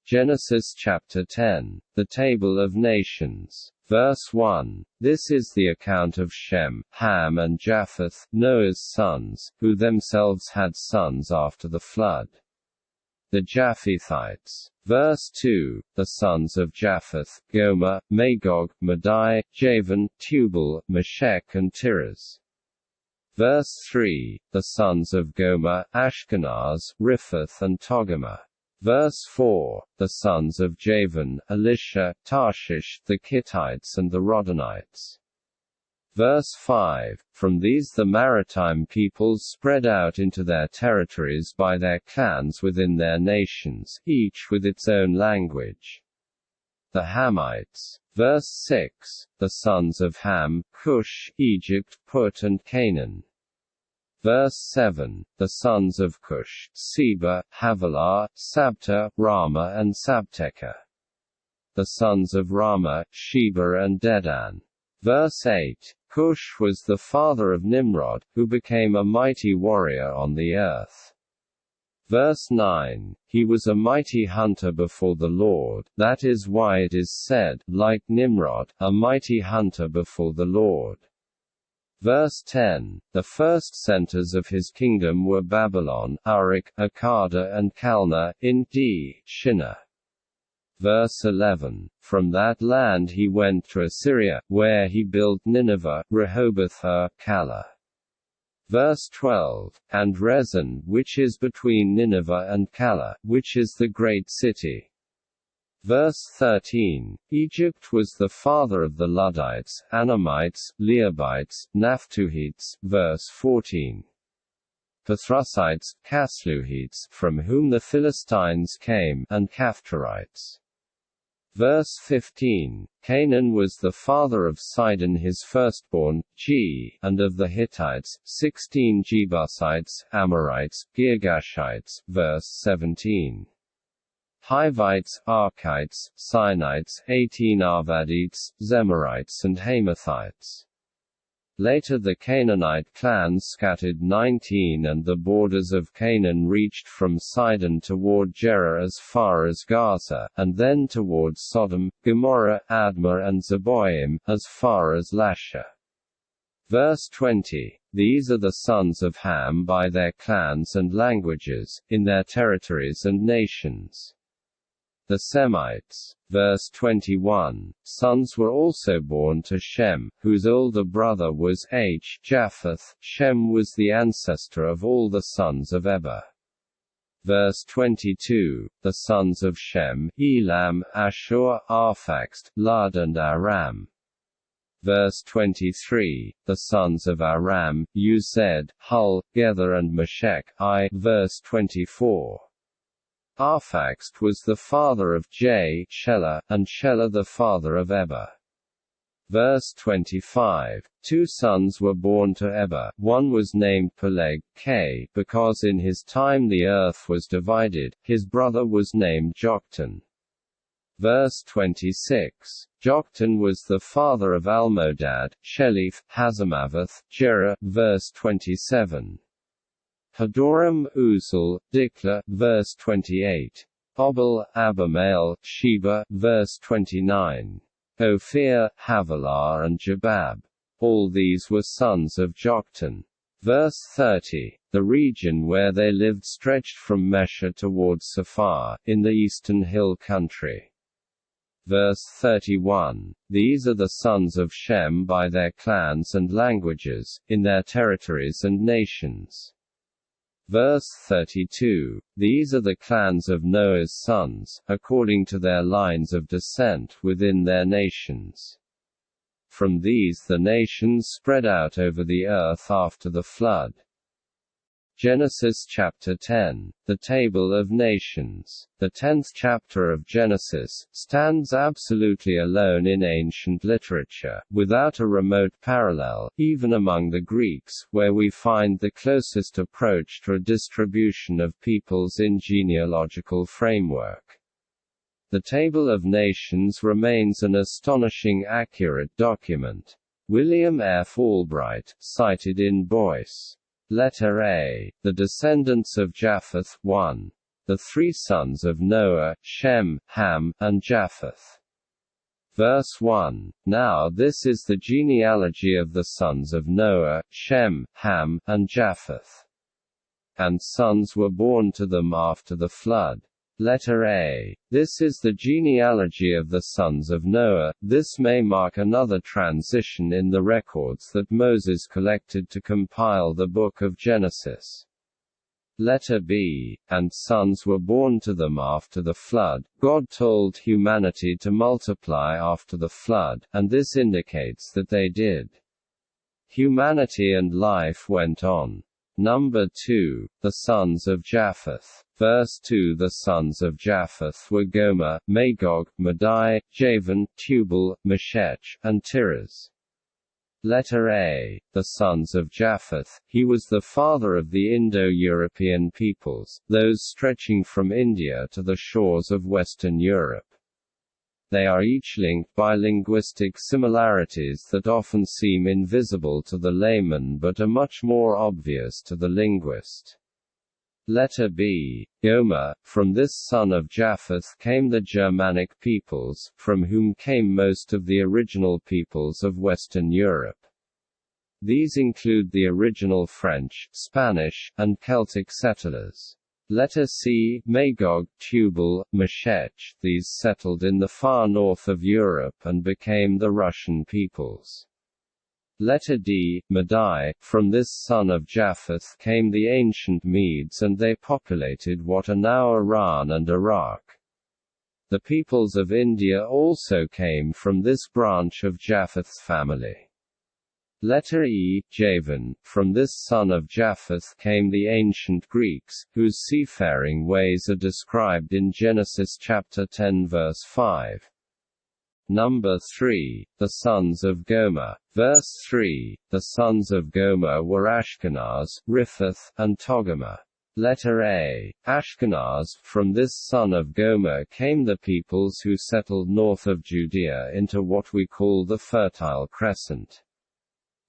Genesis chapter 10, the Table of Nations. Verse 1. This is the account of Shem, Ham and Japheth, Noah's sons, who themselves had sons after the flood. The Japhethites. Verse 2. The sons of Japheth, Gomer, Magog, Madai, Javan, Tubal, Meshek and Tiras. Verse 3. The sons of Gomer, Ashkenaz, Riphath and Togarmah. Verse 4. The sons of Javan, Elishah, Tarshish, the Kittites and the Rodanites. Verse 5. From these the maritime peoples spread out into their territories by their clans within their nations, each with its own language. The Hamites. Verse 6. The sons of Ham, Cush, Egypt, Put and Canaan. Verse 7. The sons of Cush, Seba, Havilah, Sabtah, Raamah and Sabtah. The sons of Raamah, Sheba and Dedan. Verse 8. Cush was the father of Nimrod, who became a mighty warrior on the earth. Verse 9. He was a mighty hunter before the Lord, that is why it is said, like Nimrod, a mighty hunter before the Lord. Verse 10. The first centers of his kingdom were Babylon, Uruk, Akkad and Kalneh, in Shinnah. Verse 11. From that land he went to Assyria, where he built Nineveh, Rehoboth Ir, Calah. Verse 12. And Rezin, which is between Nineveh and Calah, which is the great city. Verse 13. Egypt was the father of the Luddites, Anamites, Leabites, Naphtuhites. Verse 14. Pathrusites, Casluhites, from whom the Philistines came, and Caphtorites. Verse 15. Canaan was the father of Sidon his firstborn, and of the Hittites, 16 Jebusites, Amorites, Girgashites. Verse 17. Hivites, Archites, Sinites, 18 Arvadites, Zemarites and Hamathites. Later the Canaanite clans scattered 19 and the borders of Canaan reached from Sidon toward Gerar as far as Gaza, and then towards Sodom, Gomorrah, Admah and Zeboim, as far as Lasha. Verse 20. These are the sons of Ham by their clans and languages, in their territories and nations. The Semites. Verse 21. Sons were also born to Shem, whose older brother was Japheth. Shem was the ancestor of all the sons of Eber. Verse 22. The sons of Shem, Elam, Ashur, Arphaxad, Lud and Aram. Verse 23. The sons of Aram, Uzed, Hul, Gether and Meshek. Verse 24. Arphaxad was the father of Shelah, and Shelah the father of Eber. Verse 25. Two sons were born to Eber, one was named Peleg, because in his time the earth was divided, his brother was named Joktan. Verse 26. Joktan was the father of Almodad, Sheliph, Hazarmaveth, Jerah. Verse 27. Hadoram, Uzal, Diklah. Verse 28. Obal, Abimael, Sheba. Verse 29. Ophir, Havilah and Jabab. All these were sons of Joktan. Verse 30. The region where they lived stretched from Mesha towards Saphar, in the eastern hill country. Verse 31. These are the sons of Shem by their clans and languages, in their territories and nations. Verse 32. These are the clans of Noah's sons, according to their lines of descent within their nations. From these the nations spread out over the earth after the flood. Genesis chapter 10, the Table of Nations. The 10th chapter of Genesis stands absolutely alone in ancient literature, without a remote parallel, even among the Greeks, where we find the closest approach to a distribution of peoples in genealogical framework. The Table of Nations remains an astonishing accurate document. William F. Albright, cited in Boyce. Letter A. The descendants of Japheth, 1. the three sons of Noah, Shem, Ham, and Japheth. Verse 1. Now this is the genealogy of the sons of Noah, Shem, Ham, and Japheth. And sons were born to them after the flood. Letter A. This is the genealogy of the sons of Noah. This may mark another transition in the records that Moses collected to compile the book of Genesis. Letter B. And sons were born to them after the flood. God told humanity to multiply after the flood, and this indicates that they did. Humanity and life went on. Number 2. The sons of Japheth. Verse 2. The sons of Japheth were Gomer, Magog, Madai, Javan, Tubal, Meshek, and Tiras. Letter A. The sons of Japheth. He was the father of the Indo-European peoples, those stretching from India to the shores of Western Europe. They are each linked by linguistic similarities that often seem invisible to the layman but are much more obvious to the linguist. Letter B. Gomer. From this son of Japheth came the Germanic peoples, from whom came most of the original peoples of Western Europe. These include the original French, Spanish, and Celtic settlers. Letter C. Magog, Tubal, Meshek. These settled in the far north of Europe and became the Russian peoples. Letter D. Madai. From this son of Japheth came the ancient Medes and they populated what are now Iran and Iraq. The peoples of India also came from this branch of Japheth's family. Letter E. Javan. From this son of Japheth came the ancient Greeks, whose seafaring ways are described in Genesis chapter 10 verse 5. Number 3. The sons of Gomer. Verse 3. The sons of Gomer were Ashkenaz, Riphath, and Togarmah. Letter A. Ashkenaz. From this son of Gomer came the peoples who settled north of Judea into what we call the Fertile Crescent.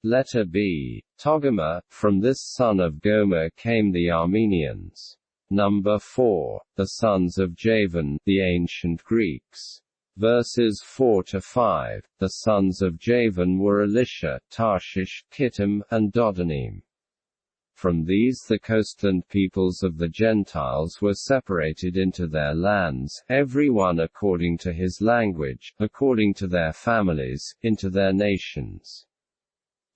Letter B. Togarmah. From this son of Gomer came the Armenians. Number 4. The sons of Javan, the ancient Greeks. Verses 4 to 5. The sons of Javan were Elishah, Tarshish, Kittim, and Dodanim. From these the coastland peoples of the Gentiles were separated into their lands, every one according to his language, according to their families, into their nations.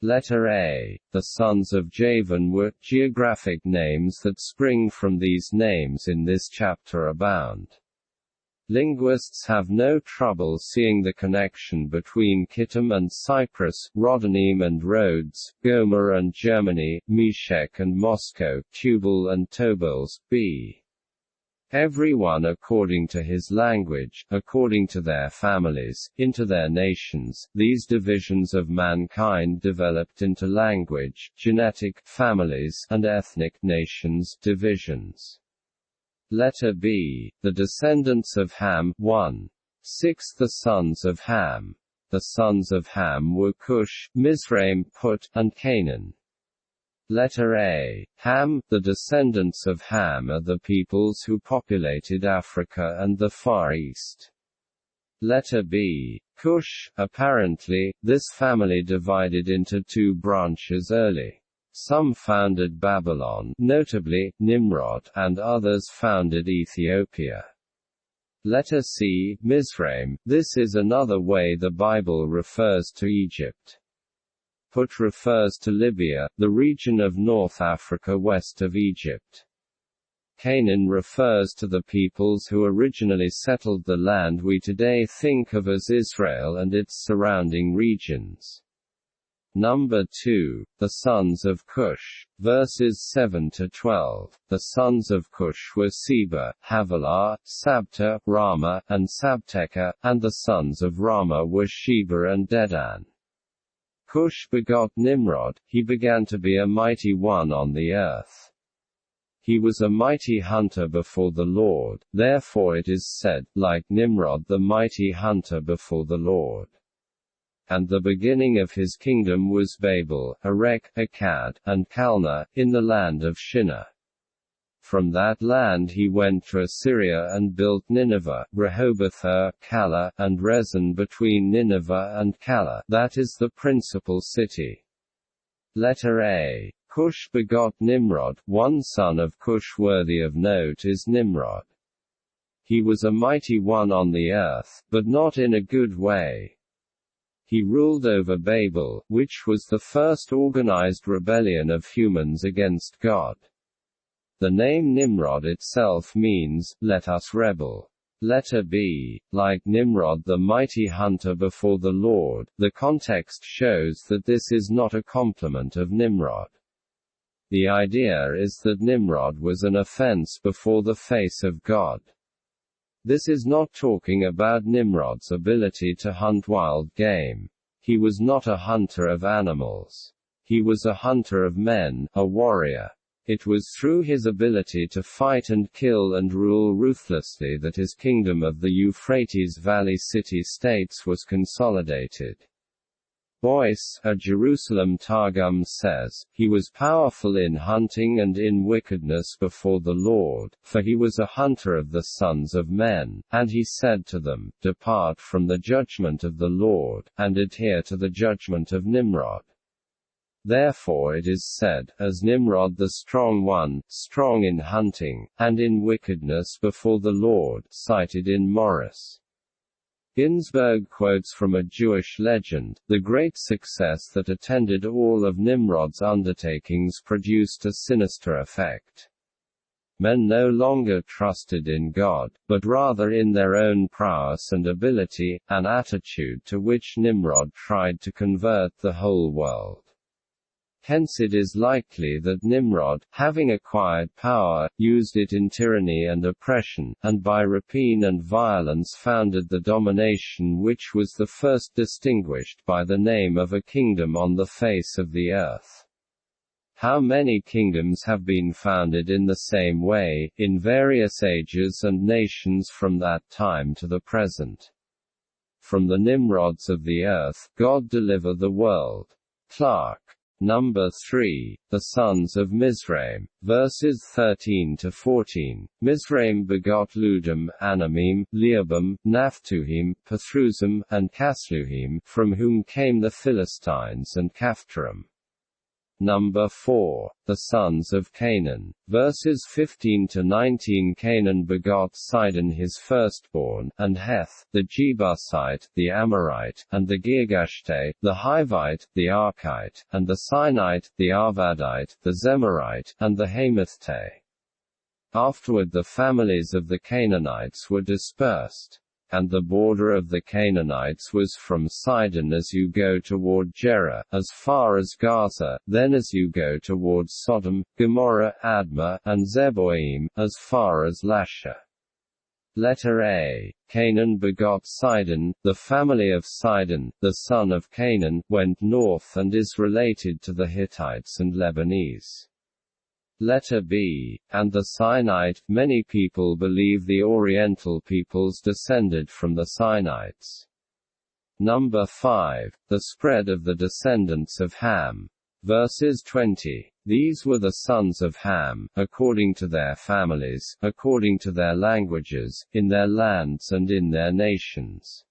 Letter A. The sons of Javan were. Geographic names that spring from these names in this chapter abound. Linguists have no trouble seeing the connection between Kittim and Cyprus, Rodanites and Rhodes, Gomer and Germany, Meshek and Moscow, Tubal and Tubals, b. Every one according to his language, according to their families, into their nations. These divisions of mankind developed into language, genetic, families, and ethnic, nations, divisions. Letter B. The descendants of Ham. 1. 6. The sons of Ham. The sons of Ham were Cush, Mizraim, Put, and Canaan. Letter A. Ham. The descendants of Ham are the peoples who populated Africa and the Far East. Letter B. Cush. Apparently, this family divided into two branches early. Some founded Babylon, notably, Nimrod, and others founded Ethiopia. Letter C. Mizraim. This is another way the Bible refers to Egypt. Put refers to Libya, the region of North Africa west of Egypt. Canaan refers to the peoples who originally settled the land we today think of as Israel and its surrounding regions. Number 2. The sons of Cush. Verses 7 to 12. The sons of Cush were Seba, Havilah, Sabtah, Raamah, and Sabteka, and the sons of Raamah were Sheba and Dedan. Cush begot Nimrod. He began to be a mighty one on the earth. He was a mighty hunter before the Lord, therefore it is said, like Nimrod the mighty hunter before the Lord. And the beginning of his kingdom was Babel, Erech, Akkad, and Kalneh, in the land of Shinar. From that land he went to Assyria and built Nineveh, Rehoboth Ir, Calah, and Rezin between Nineveh and Calah, that is the principal city. Letter A. Cush begot Nimrod. One son of Cush worthy of note is Nimrod. He was a mighty one on the earth, but not in a good way. He ruled over Babel, which was the first organized rebellion of humans against God. The name Nimrod itself means, "let us rebel." Letter B. Like Nimrod the mighty hunter before the Lord, the context shows that this is not a compliment of Nimrod. The idea is that Nimrod was an offense before the face of God. This is not talking about Nimrod's ability to hunt wild game. He was not a hunter of animals. He was a hunter of men, a warrior. It was through his ability to fight and kill and rule ruthlessly that his kingdom of the Euphrates Valley city-states was consolidated. Boyce, a Jerusalem Targum says, "He was powerful in hunting and in wickedness before the Lord, for he was a hunter of the sons of men, and he said to them, Depart from the judgment of the Lord, and adhere to the judgment of Nimrod." Therefore it is said, as Nimrod the strong one, strong in hunting, and in wickedness before the Lord, cited in Morris. Ginsberg quotes from a Jewish legend, "The great success that attended all of Nimrod's undertakings produced a sinister effect. Men no longer trusted in God, but rather in their own prowess and ability, an attitude to which Nimrod tried to convert the whole world. Hence it is likely that Nimrod, having acquired power, used it in tyranny and oppression, and by rapine and violence founded the domination which was the first distinguished by the name of a kingdom on the face of the earth. How many kingdoms have been founded in the same way, in various ages and nations from that time to the present? From the Nimrods of the earth, God deliver the world. Clark. Number 3. The sons of Mizraim. Verses 13 to 14. Mizraim begot Ludum, Anamim, Leobim, Naphtuhim, Pathruzim, and Casluhim, from whom came the Philistines and Caphtorim. Number 4. The sons of Canaan. Verses 15 to 19. Canaan begot Sidon his firstborn, and Heth, the Jebusite, the Amorite, and the Girgashite, the Hivite, the Archite, and the Sinite, the Arvadite, the Zemarite, and the Hamathite. Afterward the families of the Canaanites were dispersed. And the border of the Canaanites was from Sidon as you go toward Gerar, as far as Gaza, then as you go toward Sodom, Gomorrah, Admah, and Zeboim, as far as Lasha. Letter A. Canaan begot Sidon. The family of Sidon, the son of Canaan, went north and is related to the Hittites and Lebanese. Letter B. And the Sinite. Many people believe the Oriental peoples descended from the Sinites. Number 5. The spread of the descendants of Ham. Verses 20. These were the sons of Ham, according to their families, according to their languages, in their lands and in their nations.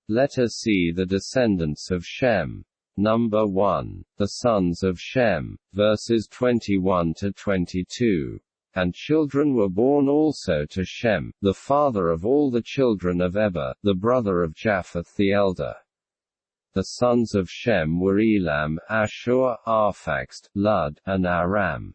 Letter C. The descendants of Shem. Number 1. The sons of Shem. Verses 21 to 22. And children were born also to Shem, the father of all the children of Eber, the brother of Japheth the elder. The sons of Shem were Elam, Ashur, Arphaxad, Lud, and Aram.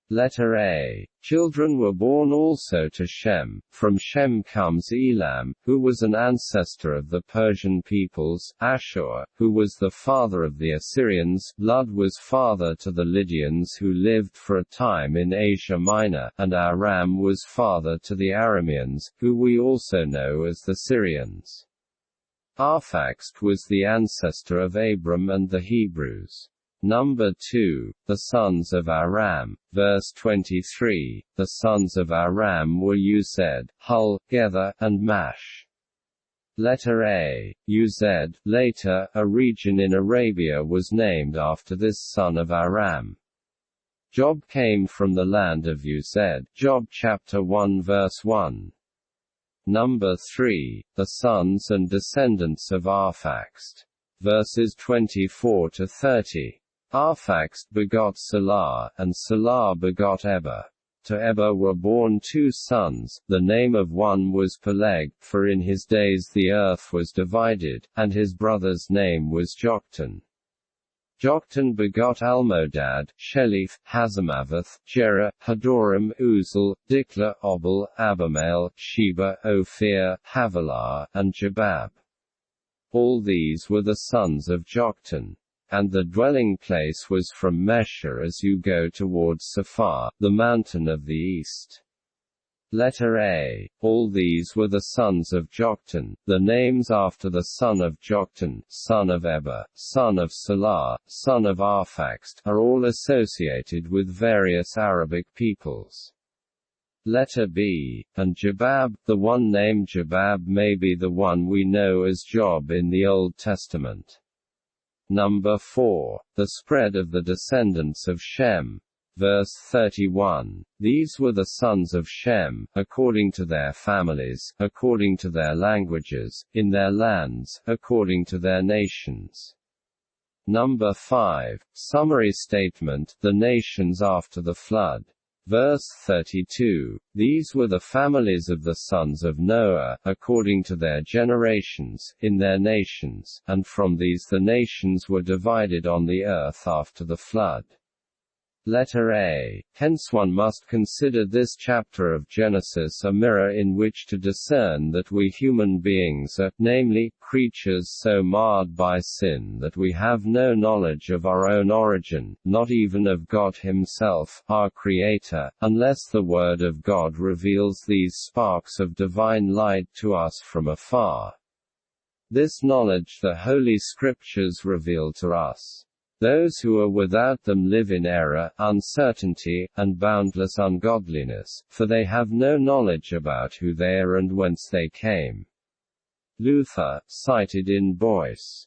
Letter A. Children were born also to Shem. From Shem comes Elam, who was an ancestor of the Persian peoples, Ashur, who was the father of the Assyrians, Lud was father to the Lydians who lived for a time in Asia Minor, and Aram was father to the Arameans, who we also know as the Syrians. Arphaxad was the ancestor of Abram and the Hebrews. Number 2. The sons of Aram. Verse 23. The sons of Aram were Uzed, Hul, Gether, and Mash. Letter A. Uzed. Later, a region in Arabia was named after this son of Aram. Job came from the land of Uz. Job chapter 1 verse 1. Number 3. The sons and descendants of Arphaxad. Verses 24 to 30. Arphaxad begot Salah, and Salah begot Eber. To Eber were born 2 sons, the name of one was Peleg, for in his days the earth was divided, and his brother's name was Joktan. Joktan begot Almodad, Shelef, Hazamaveth, Jerah, Hadoram, Uzal, Dikla, Obal, Abimael, Sheba, Ophir, Havilah, and Jabab. All these were the sons of Joktan. And the dwelling place was from Meshek as you go towards Sephar, the mountain of the east. Letter A. All these were the sons of Joktan, the names after the son of Joktan, son of Eber, son of Salah, son of Arphaxad, are all associated with various Arabic peoples. Letter B. And Jabab, the one named Jabab may be the one we know as Job in the Old Testament. Number 4. The spread of the descendants of Shem. Verse 31. These were the sons of Shem, according to their families, according to their languages, in their lands, according to their nations. Number 5. Summary statement, the nations after the flood. Verse 32. These were the families of the sons of Noah, according to their generations, in their nations, and from these the nations were divided on the earth after the flood. Letter A. Hence one must consider this chapter of Genesis a mirror in which to discern that we human beings are, namely, creatures so marred by sin that we have no knowledge of our own origin, not even of God Himself, our Creator, unless the Word of God reveals these sparks of divine light to us from afar. This knowledge the Holy Scriptures reveal to us. Those who are without them live in error, uncertainty, and boundless ungodliness, for they have no knowledge about who they are and whence they came. Luther, cited in Boyce.